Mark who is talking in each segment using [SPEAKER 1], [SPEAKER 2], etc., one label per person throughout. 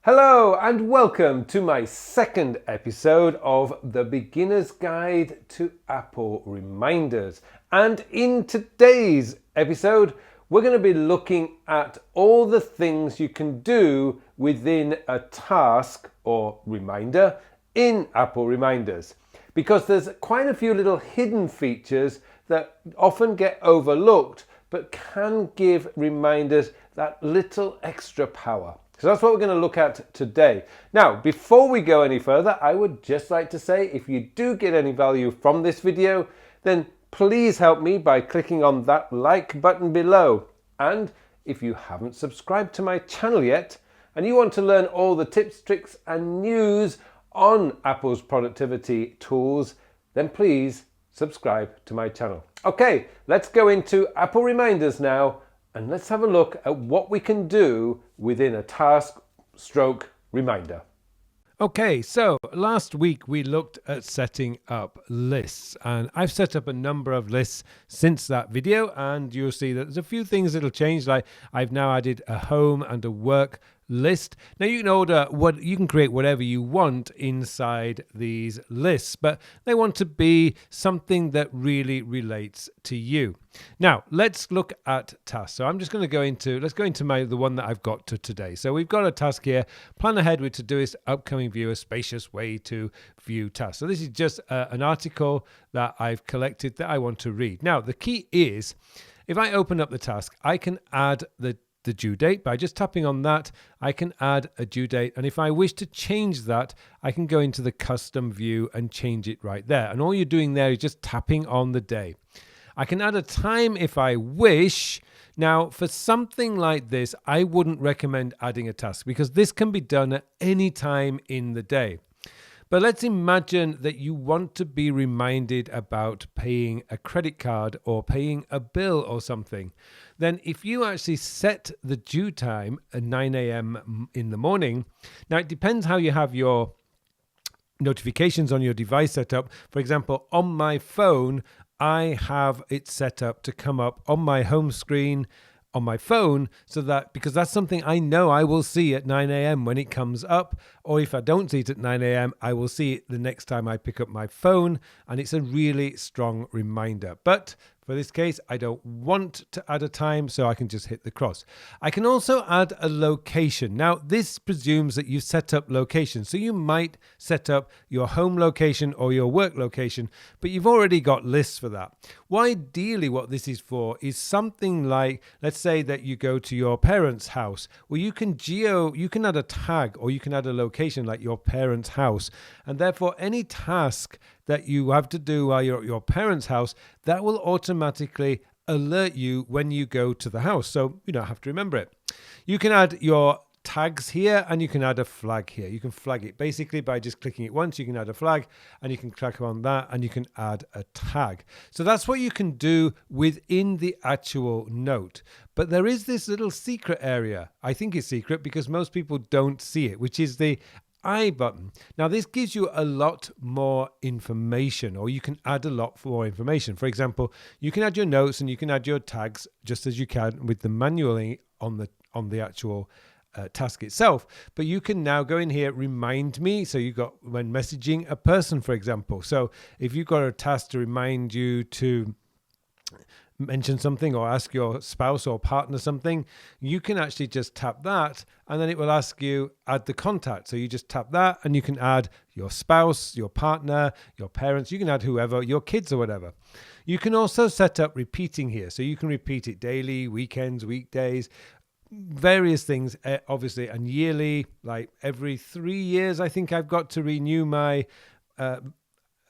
[SPEAKER 1] Hello and welcome to my second episode of the Beginner's Guide to Apple Reminders. And in today's episode, we're going to be looking at all the things you can do within a task or reminder in Apple Reminders. Because there's quite a few little hidden features that often get overlooked but can give reminders that little extra power. So that's what we're going to look at today. Now, before we go any further, I would just like to say if you do get any value from this video, then please help me by clicking on that like button below. And if you haven't subscribed to my channel yet, and you want to learn all the tips, tricks, and news on Apple's productivity tools, then please subscribe to my channel. Okay, let's go into Apple Reminders now. And let's have a look at what we can do within a task stroke reminder. Okay, so last week we looked at setting up lists, and I've set up a number of lists since that video, and you'll see that there's a few things that'll change. Like I've now added a home and a work list. Now you can create whatever you want inside these lists, but they want to be something that really relates to you. Now let's look at tasks. So I'm just going to let's go into the one that I've got to today. So we've got a task here, plan ahead with Todoist upcoming view, a spacious way to view tasks. So this is just an article that I've collected that I want to read. Now the key is, if I open up the task, I can add the due date. By just tapping on that, I can add a due date. And if I wish to change that, I can go into the custom view and change it right there. And all you're doing there is just tapping on the day. I can add a time if I wish. Now, for something like this, I wouldn't recommend adding a task because this can be done at any time in the day. But let's imagine that you want to be reminded about paying a credit card or paying a bill or something. Then if you actually set the due time at 9 a.m. in the morning, now it depends how you have your notifications on your device set up. For example, on my phone, I have it set up to come up on my home screen on my phone, because that's something I know I will see at 9 a.m. when it comes up, or if I don't see it at 9 a.m., I will see it the next time I pick up my phone, and it's a really strong reminder. But for this case, I don't want to add a time, so I can just hit the cross. I can also add a location. Now, this presumes that you set up location. So you might set up your home location or your work location, but you've already got lists for that. Well, ideally, what this is for is something like, let's say that you go to your parents' house. Well, you can add a tag or you can add a location like your parents' house. And therefore, any task that you have to do while you're at your parents' house, that will automatically alert you when you go to the house. So you don't have to remember it. You can add your tags here and you can add a flag here. You can flag it basically by just clicking it once. You can add a flag and you can click on that and you can add a tag. So that's what you can do within the actual note. But there is this little secret area. I think it's secret because most people don't see it, which is the I button. Now this gives you a lot more information, or you can add a lot more information. For example, you can add your notes and you can add your tags just as you can with the manually on the actual task itself. But you can now go in here, remind me. So you got when messaging a person, for example. So if you've got a task to remind you to mention something or ask your spouse or partner something, you can actually just tap that and then it will ask you add the contact. So you just tap that and you can add your spouse, your partner, your parents, you can add whoever, your kids or whatever. You can also set up repeating here. So you can repeat it daily, weekends, weekdays, various things, obviously, and yearly, like every 3 years, I think I've got to renew my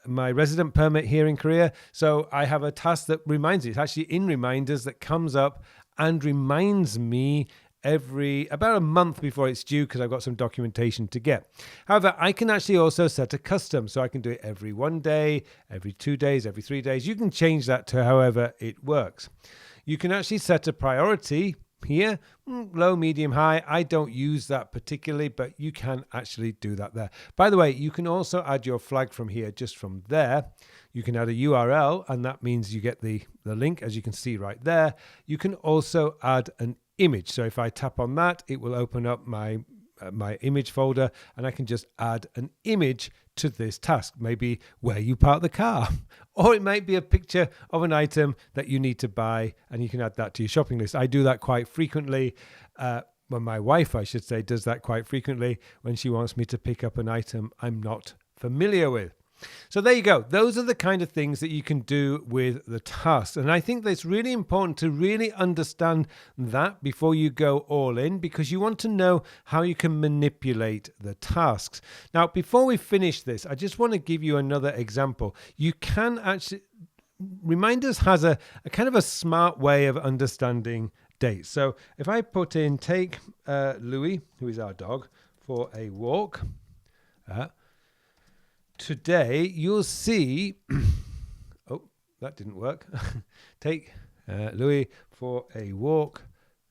[SPEAKER 1] resident permit here in Korea. So I have a task that reminds me. It's actually in reminders that comes up and reminds me about a month before it's due because I've got some documentation to get. However, I can actually also set a custom. So I can do it every 1 day, every 2 days, every 3 days. You can change that to however it works. You can actually set a priority here, low, medium, high. I don't use that particularly, but you can actually do that there. By the way, you can also add your flag from here, just from there. You can add a URL, and that means you get the link, as you can see right there. You can also add an image. So if I tap on that, it will open up my my image folder, and I can just add an image to this task, maybe where you park the car, or it might be a picture of an item that you need to buy, and you can add that to your shopping list. I do that quite frequently. When my wife, I should say, does that quite frequently when she wants me to pick up an item I'm not familiar with. So there you go. Those are the kind of things that you can do with the tasks. And I think that it's really important to really understand that before you go all in, because you want to know how you can manipulate the tasks. Now, before we finish this, I just want to give you another example. You can actually, Reminders has a kind of a smart way of understanding dates. So if I put in, take Louis, who is our dog, for a walk, today, you'll see, oh, that didn't work. Take Louis for a walk.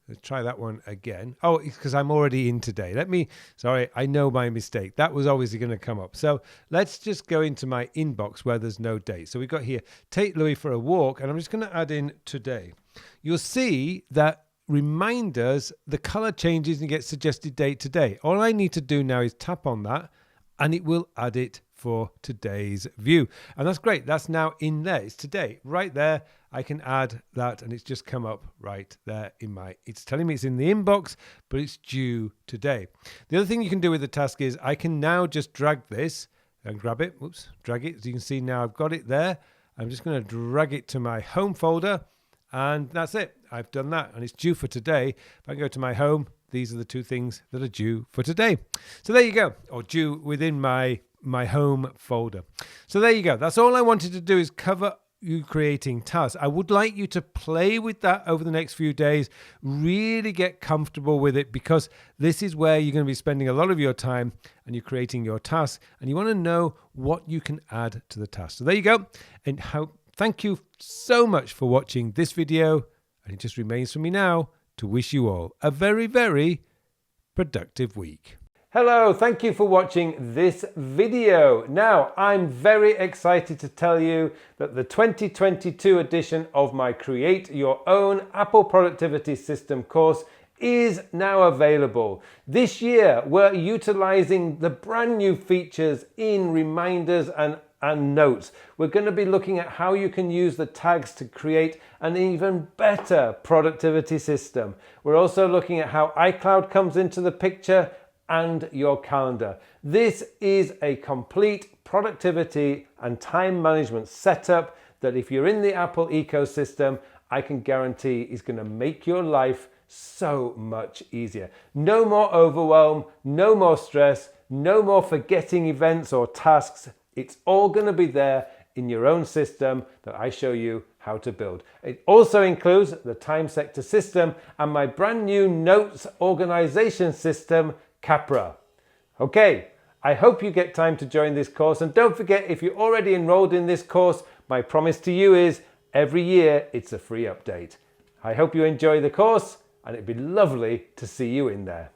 [SPEAKER 1] Let's try that one again. Oh, it's because I'm already in today. Sorry, I know my mistake. That was obviously going to come up. So let's just go into my inbox where there's no date. So we've got here, take Louis for a walk, and I'm just going to add in today. You'll see that reminders, the color changes and you get suggested date today. All I need to do now is tap on that, and it will add it for today's view. And that's great. That's now in there. It's today. Right there, I can add that, and it's just come up right there it's telling me it's in the inbox, but it's due today. The other thing you can do with the task is I can now just drag this and grab it. Whoops, drag it. As you can see now, I've got it there. I'm just going to drag it to my home folder, and that's it. I've done that, and it's due for today. If I go to my home, these are the two things that are due for today. So there you go, or due within my home folder. So there you go. That's all I wanted to do, is cover you creating tasks. I would like you to play with that over the next few days, really get comfortable with it, because this is where you're going to be spending a lot of your time, and you're creating your tasks, and you want to know what you can add to the task. So there you go. And thank you so much for watching this video. And it just remains for me now to wish you all a very, very productive week. Hello, thank you for watching this video. Now, I'm very excited to tell you that the 2022 edition of my Create Your Own Apple Productivity System course is now available. This year, we're utilizing the brand new features in reminders and notes. We're going to be looking at how you can use the tags to create an even better productivity system. We're also looking at how iCloud comes into the picture and your calendar. This is a complete productivity and time management setup that, if you're in the Apple ecosystem, I can guarantee is going to make your life so much easier. No more overwhelm, no more stress, no more forgetting events or tasks. It's all going to be there in your own system that I show you how to build. It also includes the time sector system and my brand new notes organization system, Capra. Okay, I hope you get time to join this course, and don't forget, if you're already enrolled in this course, my promise to you is every year it's a free update. I hope you enjoy the course, and it'd be lovely to see you in there.